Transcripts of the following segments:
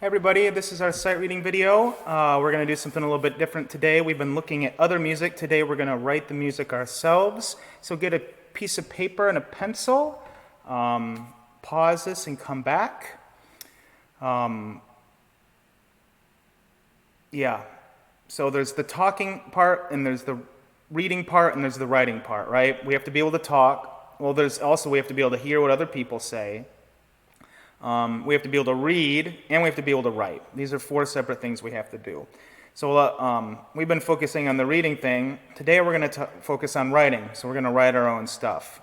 Hey everybody, this is our sight reading video. We're going to do something a little bit different today. We've been looking at other music. Today we're going to write the music ourselves. So get a piece of paper and a pencil, pause this and come back. So there's the talking part and there's the reading part and there's the writing part, right? We have to be able to talk. Well, we have to be able to hear what other people say. We have to be able to read, and we have to be able to write. These are four separate things we have to do. So we've been focusing on the reading thing. Today we're going to focus on writing. So we're going to write our own stuff.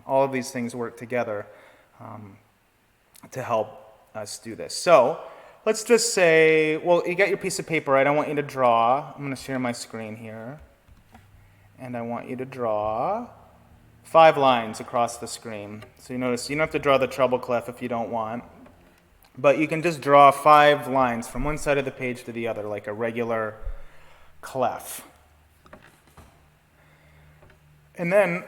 All of these things work together to help us do this. So let's just say, well, you got your piece of paper, right? I want you to draw. I'm going to share my screen here. And I want you to draw 5 lines across the screen. So you notice you don't have to draw the treble clef if you don't want, but you can just draw 5 lines from one side of the page to the other like a regular clef. And then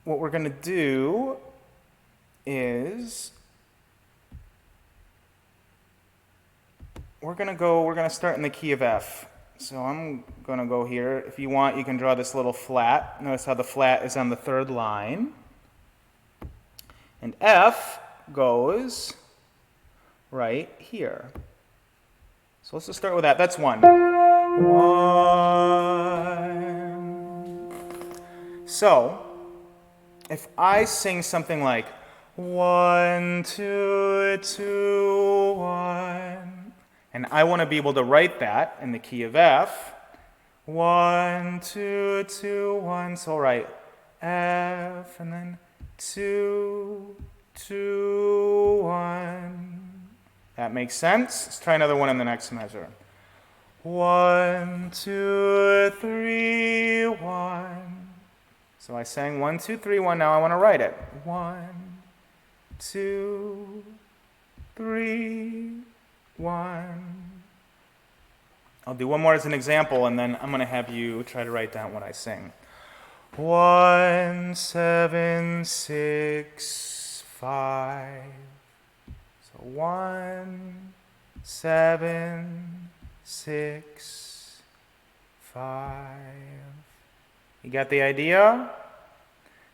what we're going to do is we're going to start in the key of F. So I'm going to go here. If you want, you can draw this little flat. Notice how the flat is on the 3rd line. And F goes right here. So let's just start with that. That's 1. 1. So if I sing something like 1, 2, 2, 1, and I want to be able to write that in the key of F. 1, 2, 2, 1. So I'll write F and then 2, 2, 1. That makes sense? Let's try another one in the next measure. 1, 2, 3, 1. So I sang 1, 2, 3, 1. Now I want to write it. 1, 2, 3, 1. I'll do one more as an example, and then I'm going to have you try to write down what I sing. 1, 7, 6, 5. So 1, 7, 6, 5. You got the idea?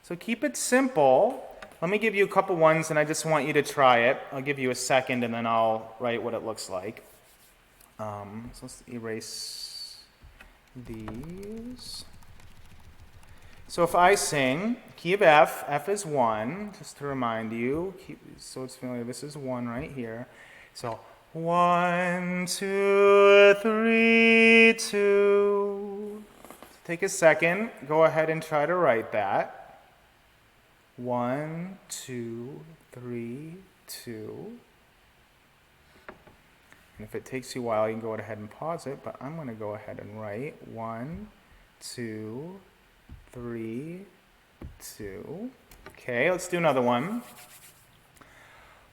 So keep it simple. Let me give you a couple ones, and I just want you to try it. I'll give you a second, and then I'll write what it looks like. So let's erase these. So if I sing key of F, F is 1, just to remind you, so it's familiar, this is 1 right here. So 1, 2, 3, 2. Take a second, go ahead and try to write that. 1, 2, 3, 2. And if it takes you a while, you can go ahead and pause it, but I'm going to go ahead and write 1, 2, 3, 2. Okay, let's do another one.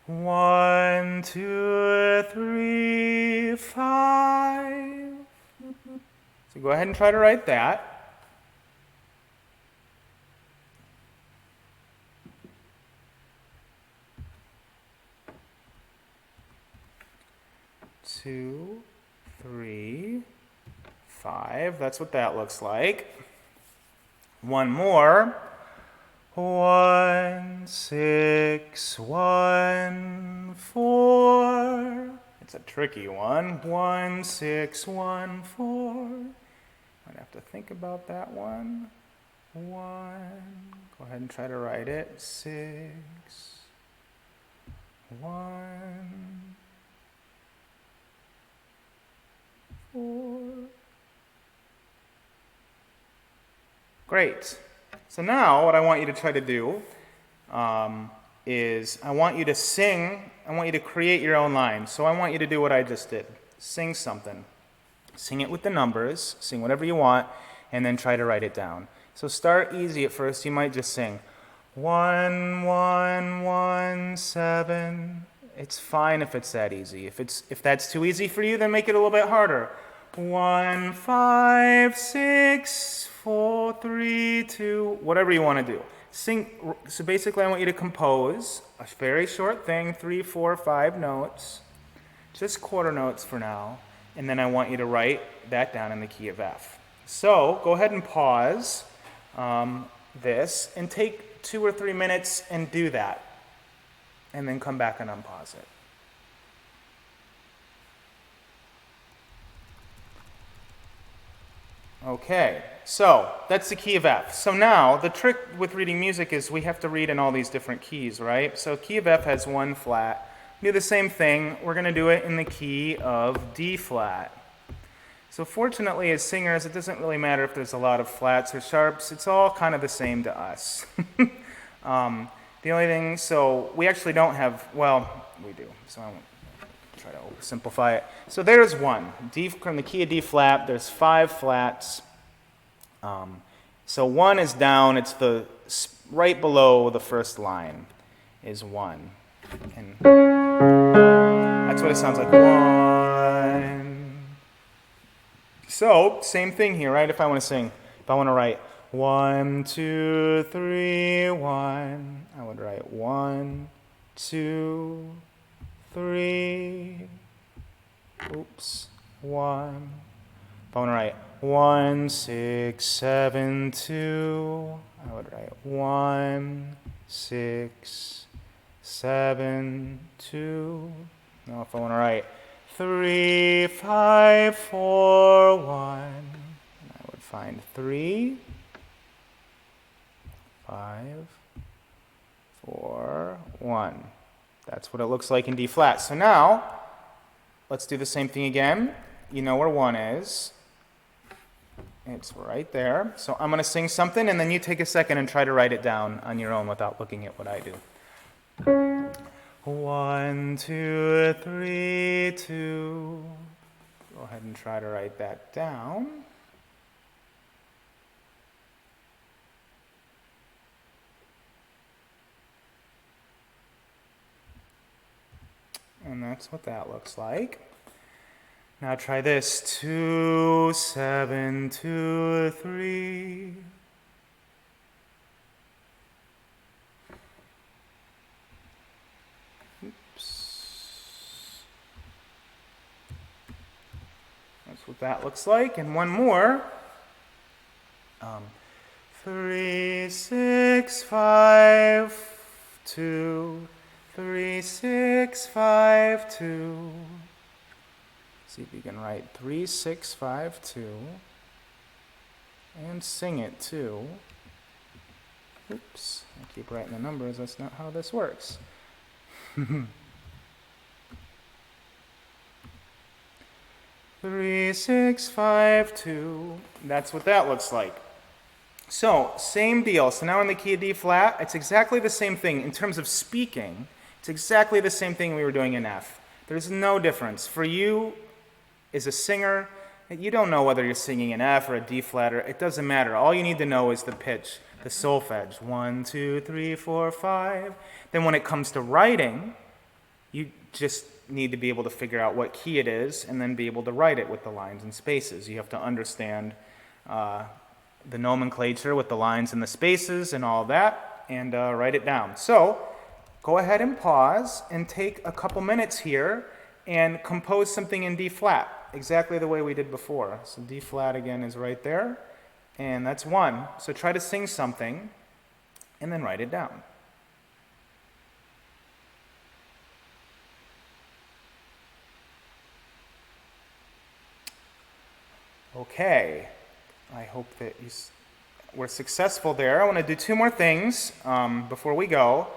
1, 2, 3, 5. So go ahead and try to write that. 2, 3, 5. That's what that looks like. One more. 1, 6, 1, 4. It's a tricky one. 1, 6, 1, 4. Might have to think about that one. 1. Go ahead and try to write it. 6, 1. 4. Great. So now what I want you to try to do is I want you to sing, I want you to create your own line. So I want you to do what I just did. Sing something. Sing it with the numbers, sing whatever you want, and then try to write it down. So start easy at first. You might just sing 1, 1, 1, 7. It's fine if it's that easy. If that's too easy for you, then make it a little bit harder. 1, 5, 6, 4, 3, 2, whatever you want to do. Sing. So basically I want you to compose a very short thing, 3, 4, 5 notes, just quarter notes for now, and then I want you to write that down in the key of F. So go ahead and pause this and take 2 or 3 minutes and do that, and then come back and unpause it. Okay, so that's the key of F. So now the trick with reading music is we have to read in all these different keys, right? So key of F has 1 flat. Do the same thing. We're going to do it in the key of D flat. So fortunately, as singers, it doesn't really matter if there's a lot of flats or sharps. It's all kind of the same to us. The only thing, so we actually don't have, well, we do. So I won't try to oversimplify it. So there's 1. D from the key of D flat, there's 5 flats. So 1 is down. It's the right below the first line is 1. And that's what it sounds like. 1. So same thing here, right? If I want to sing, if I want to write 1, 2, 3, 1, I would write 1, 2, 3. Oops, 1. If I want to write 1, 6, 7, 2, I would write 1, 6, 7, 2. Now if I want to write 3, 5, 4, 1, I would find 3, 5, 4, 1. That's what it looks like in D flat. So now, let's do the same thing again. You know where 1 is. It's right there. So I'm going to sing something, and then you take a second and try to write it down on your own without looking at what I do. 1, 2, 3, 2. Go ahead and try to write that down. And that's what that looks like. Now try this. 2, 7, 2, 3. That's what that looks like. And one more. 3, 6, 5, 2. 3, 6, 5, 2. See if you can write 3, 6, 5, 2. And sing it too. Oops, I keep writing the numbers. That's not how this works. 3, 6, 5, 2. That's what that looks like. So, same deal. So now in the key of D flat, it's exactly the same thing. In terms of speaking, it's exactly the same thing we were doing in F. There's no difference. For you, as a singer, you don't know whether you're singing an F or a D flat, or it doesn't matter. All you need to know is the pitch, the solfege. 1, 2, 3, 4, 5. Then when it comes to writing, you just need to be able to figure out what key it is and then be able to write it with the lines and spaces. You have to understand the nomenclature with the lines and the spaces and all that, and write it down. So go ahead and pause and take a couple minutes here and compose something in D flat, exactly the way we did before. So D flat again is right there, and that's 1. So try to sing something and then write it down. Okay, I hope that you were successful there. I want to do 2 more things before we go.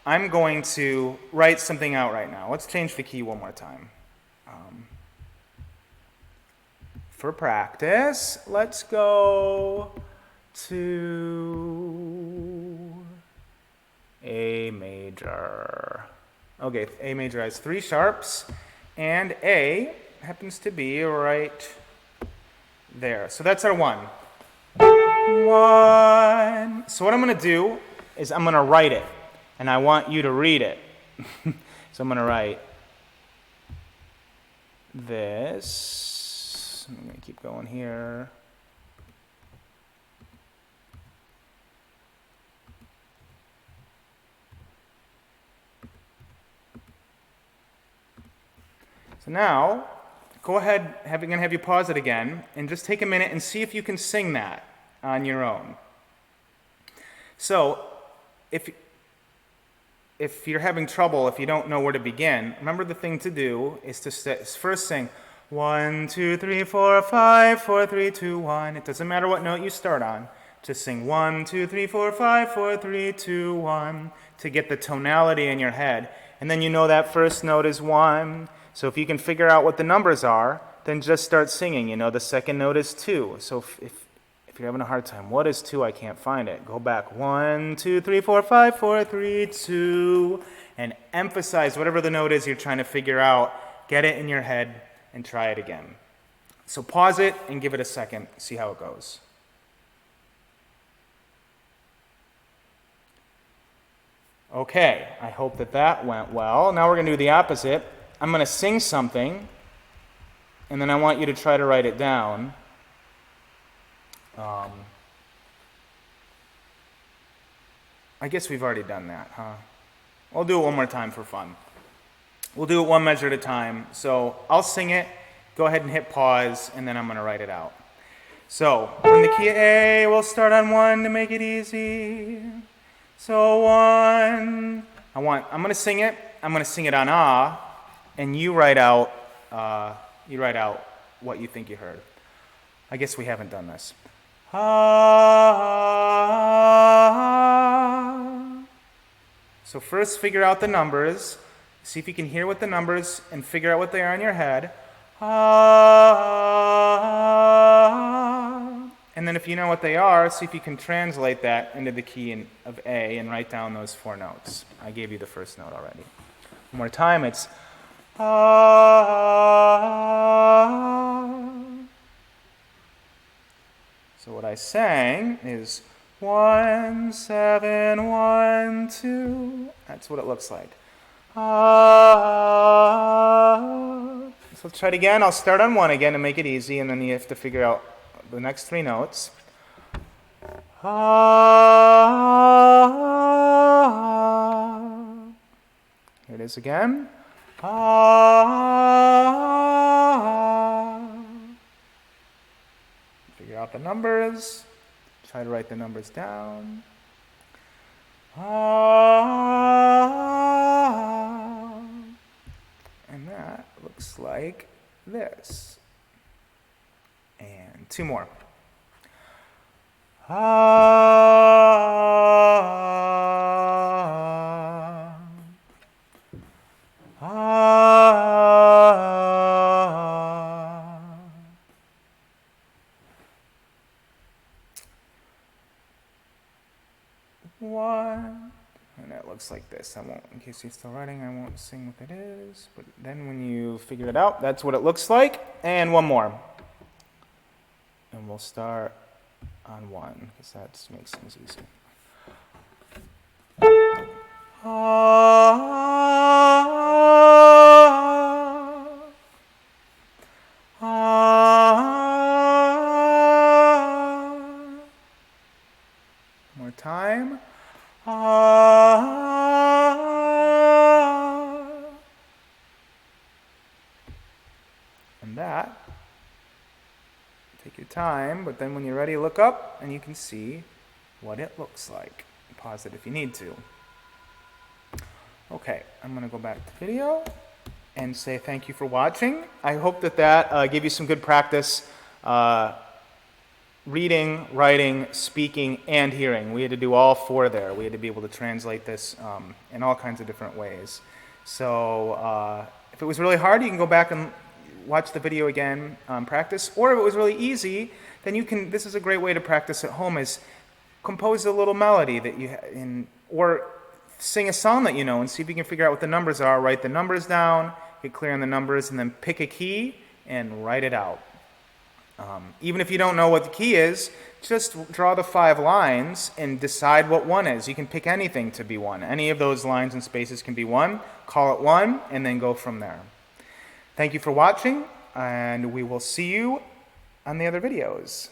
I'm going to write something out right now. Let's change the key one more time. For practice, let's go to A major. Okay, A major has 3 sharps, and A happens to be right there. So that's our 1. 1. So what I'm going to do is I'm going to write it, and I want you to read it. So I'm going to write this. I'm going to keep going here. So now, go ahead, I'm going to have you pause it again, and just take a minute and see if you can sing that on your own. So, if you're having trouble, if you don't know where to begin, remember the thing to do is to first sing 1, 2, 3, 4, 5, 4, 3, 2, 1. It doesn't matter what note you start on. Just sing 1, 2, 3, 4, 5, 4, 3, 2, 1 to get the tonality in your head. And then you know that first note is 1. So if you can figure out what the numbers are, then just start singing. You know the second note is 2. So if you're having a hard time, what is 2? I can't find it. Go back 1, 2, 3, 4, 5, 4, 3, 2, and emphasize whatever the note is you're trying to figure out. Get it in your head and try it again. So pause it and give it a second. See how it goes. Okay, I hope that went well. Now we're going to do the opposite. I'm going to sing something, and then I want you to try to write it down. I guess we've already done that, huh? I'll do it one more time for fun. We'll do it one measure at a time. So I'll sing it, go ahead and hit pause, and then I'm going to write it out. So, in the key of A, we'll start on 1 to make it easy. So 1, I'm going to sing it. I'm going to sing it on A, and you write out what you think you heard. I guess we haven't done this. So first figure out the numbers. See if you can hear what the numbers and figure out what they are in your head. And then if you know what they are, see if you can translate that into the key of A and write down those 4 notes. I gave you the first note already. One more time, it's So what I sang is 1, 7, 1, 2. That's what it looks like. So let's try it again. I'll start on 1 again to make it easy, and then you have to figure out the next 3 notes. Here it is again. Figure out the numbers. Try to write the numbers down. And that looks like this. And 2 more. One, and it looks like this. I won't, in case you're still writing, I won't sing what it is, but then when you figure it out, that's what it looks like. And 1 more. And we'll start on 1, because that makes things easy. More time. And that, take your time, but then when you're ready, look up and you can see what it looks like. Pause it if you need to. Okay, I'm going to go back to video and say thank you for watching. I hope that gave you some good practice reading, writing, speaking, and hearing. We had to do all 4 there. We had to be able to translate this in all kinds of different ways. So if it was really hard, you can go back and watch the video again, practice. Or if it was really easy, then you can, this is a great way to practice at home, is compose a little melody that you or sing a song that you know and see if you can figure out what the numbers are. Write the numbers down, get clear on the numbers, and then pick a key and write it out. Even if you don't know what the key is, just draw the 5 lines and decide what 1 is. You can pick anything to be 1. Any of those lines and spaces can be 1. Call it 1, and then go from there. Thank you for watching, and we will see you on the other videos.